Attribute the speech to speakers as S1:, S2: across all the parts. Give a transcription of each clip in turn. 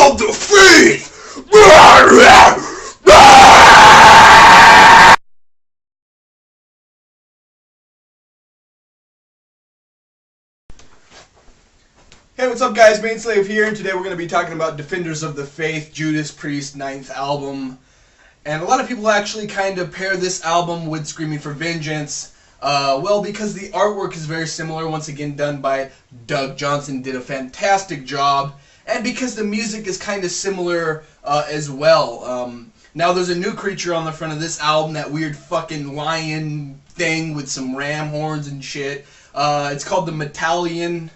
S1: of the Faith! Hey, what's up guys, Maidenslave here, and today we're going to be talking about Defenders of the Faith, Judas Priest's 9th album. And a lot of people actually kind of pair this album with Screaming for Vengeance. Well, because the artwork is very similar, once again done by Doug Johnson, did a fantastic job. And because the music is kind of similar as well. Now there's a new creature on the front of this album, that weird fucking lion thing with some ram horns and shit. It's called the Metallion.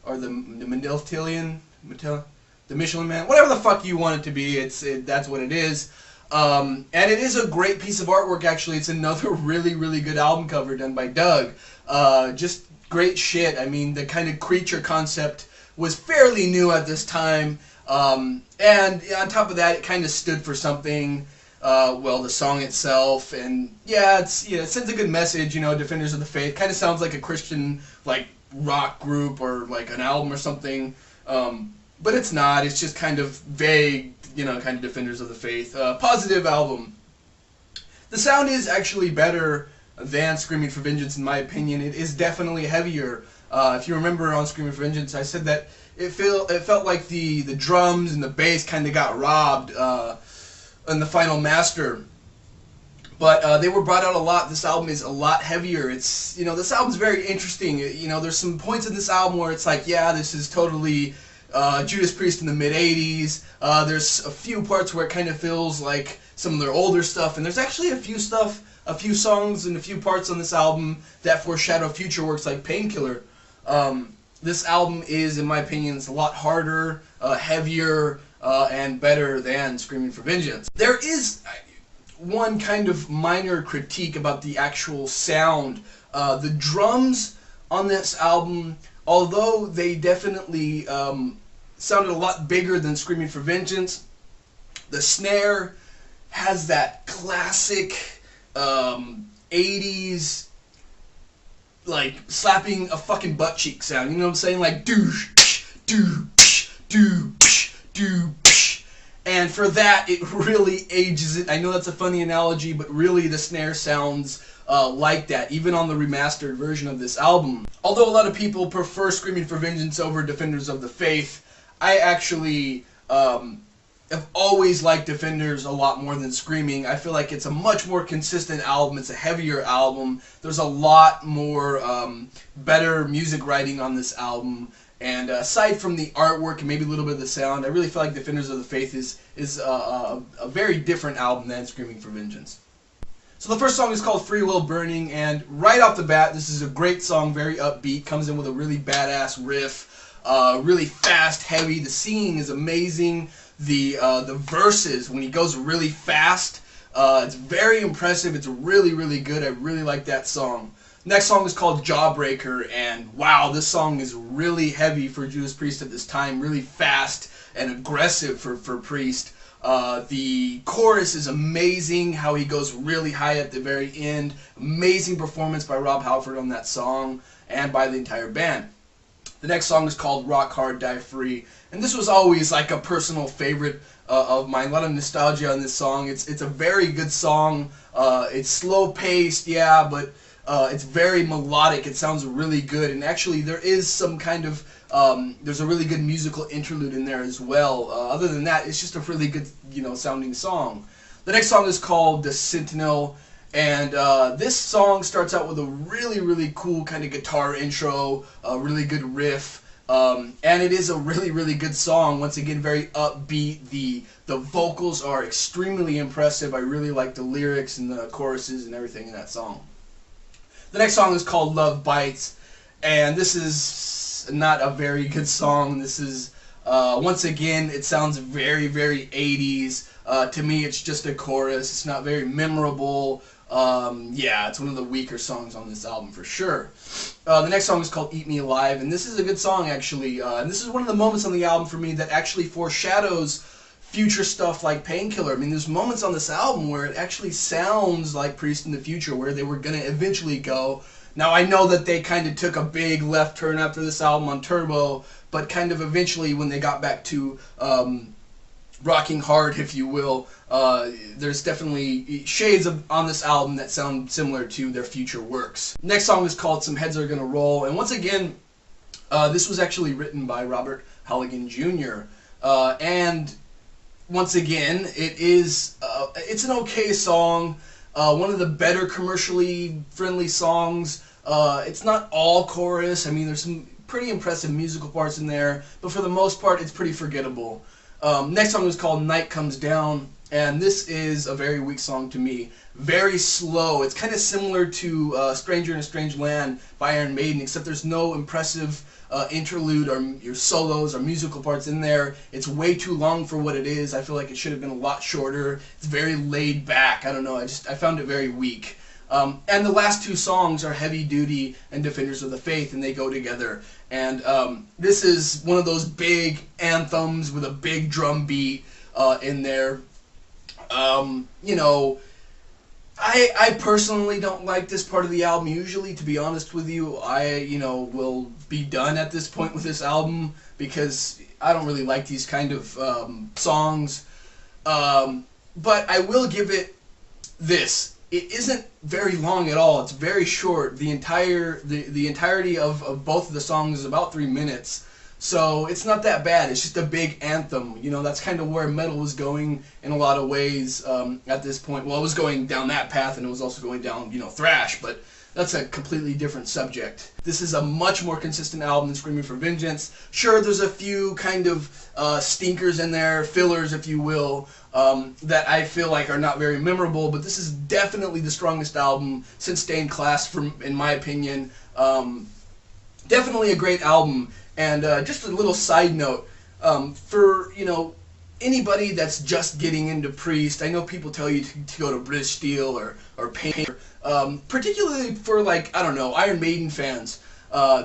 S1: Or the Mendelstillion, the Michelin Man, whatever the fuck you want it to be, that's what it is. And it is a great piece of artwork, actually. It's another really, really good album cover done by Doug. Just great shit. I mean, the kind of creature concept was fairly new at this time. And on top of that, it kind of stood for something. Well, the song itself, and yeah, it sends a good message. You know, Defenders of the Faith kind of sounds like a Christian, like, rock group or like an album or something, but it's not. It's just kind of vague, you know, kind of Defenders of the Faith. Positive album. The sound is actually better than Screaming for Vengeance, in my opinion. It is definitely heavier. If you remember on Screaming for Vengeance, I said that it felt like the drums and the bass kind of got robbed in the final master. But they were brought out a lot. This album is a lot heavier. It's, you know, this album's very interesting. You know, there's some points in this album where it's like, yeah, this is totally Judas Priest in the mid-'80s. There's a few parts where it kind of feels like some of their older stuff. And there's actually a few songs and a few parts on this album that foreshadow future works like Painkiller. This album is, in my opinion, it's a lot harder, heavier, and better than Screaming for Vengeance. There is one kind of minor critique about the actual sound. The drums on this album, although they definitely sounded a lot bigger than Screaming for Vengeance, the snare has that classic 80s, like, slapping a fucking butt cheek sound. You know what I'm saying? Like, doosh, doosh, doosh, doosh. And for that, it really ages it. I know that's a funny analogy, but really the snare sounds like that, even on the remastered version of this album. Although a lot of people prefer Screaming for Vengeance over Defenders of the Faith, I actually have always liked Defenders a lot more than Screaming. I feel like it's a much more consistent album. It's a heavier album. There's a lot more better music writing on this album. And aside from the artwork and maybe a little bit of the sound, I really feel like Defenders of the Faith is a very different album than Screaming for Vengeance. So the first song is called Free Will Burning, and right off the bat, this is a great song, very upbeat, comes in with a really badass riff, really fast, heavy. The singing is amazing. The verses, when he goes really fast, it's very impressive. It's really, really good. I really like that song. Next song is called Jawbreaker, and wow, this song is really heavy for Judas Priest at this time, really fast and aggressive for Priest. The chorus is amazing, how he goes really high at the very end. Amazing performance by Rob Halford on that song, and by the entire band. The next song is called Rock Hard, Die Free, and this was always like a personal favorite of mine. A lot of nostalgia on this song. It's a very good song. It's slow-paced, yeah, but it's very melodic. It sounds really good, and actually there is some kind of there's a really good musical interlude in there as well. Other than that, it's just a really good, you know, sounding song. The next song is called The Sentinel, and this song starts out with a really, really cool kind of guitar intro, a really good riff, and it is a really, really good song. Once again, very upbeat. The vocals are extremely impressive. I really like the lyrics and the choruses and everything in that song. The next song is called Love Bites, and this is not a very good song. This is, once again, it sounds very, very 80s. To me, it's just a chorus. It's not very memorable. Yeah, it's one of the weaker songs on this album for sure. The next song is called Eat Me Alive, and this is a good song, actually. And this is one of the moments on the album for me that actually foreshadows future stuff like Painkiller. I mean, there's moments on this album where it actually sounds like Priest in the future, where they were going to eventually go. Now, I know that they kind of took a big left turn after this album on Turbo, but kind of eventually when they got back to rocking hard, if you will, there's definitely shades on this album that sound similar to their future works. Next song is called Some Heads Are Gonna Roll, and once again, this was actually written by Robert Halligan Jr. And once again, it's an okay song, one of the better commercially friendly songs. It's not all chorus. I mean, there's some pretty impressive musical parts in there, but for the most part, it's pretty forgettable. Next song is called Night Comes Down, and this is a very weak song to me. Very slow. It's kind of similar to Stranger in a Strange Land by Iron Maiden, except there's no impressive interlude or your solos or musical parts in there. It's way too long for what it is. I feel like it should have been a lot shorter. It's very laid back. I don't know. I found it very weak. And the last two songs are Heavy Duty and Defenders of the Faith, and they go together. And this is one of those big anthems with a big drum beat in there. You know, I personally don't like this part of the album usually, to be honest with you. I will be done at this point with this album because I don't really like these kind of songs. But I will give it this. It isn't very long at all. It's very short. The entirety of both of the songs is about 3 minutes. So it's not that bad. It's just a big anthem. You know, that's kind of where metal was going in a lot of ways at this point. Well, it was going down that path, and it was also going down, thrash, but that's a completely different subject. This is a much more consistent album than Screaming for Vengeance. Sure, there's a few kind of stinkers in there, fillers, if you will, that I feel like are not very memorable, but this is definitely the strongest album since Stained Class, in my opinion. Definitely a great album. And just a little side note, for, anybody that's just getting into Priest, I know people tell you to go to British Steel or Pain, particularly for, like, I don't know, Iron Maiden fans.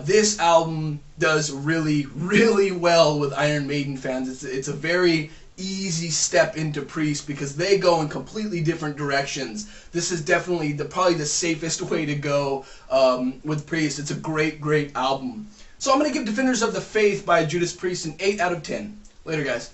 S1: This album does really, really well with Iron Maiden fans. It's a very easy step into Priest because they go in completely different directions. This is definitely probably the safest way to go with Priest. It's a great, great album. So I'm going to give Defenders of the Faith by Judas Priest an 8 out of 10. Later, guys.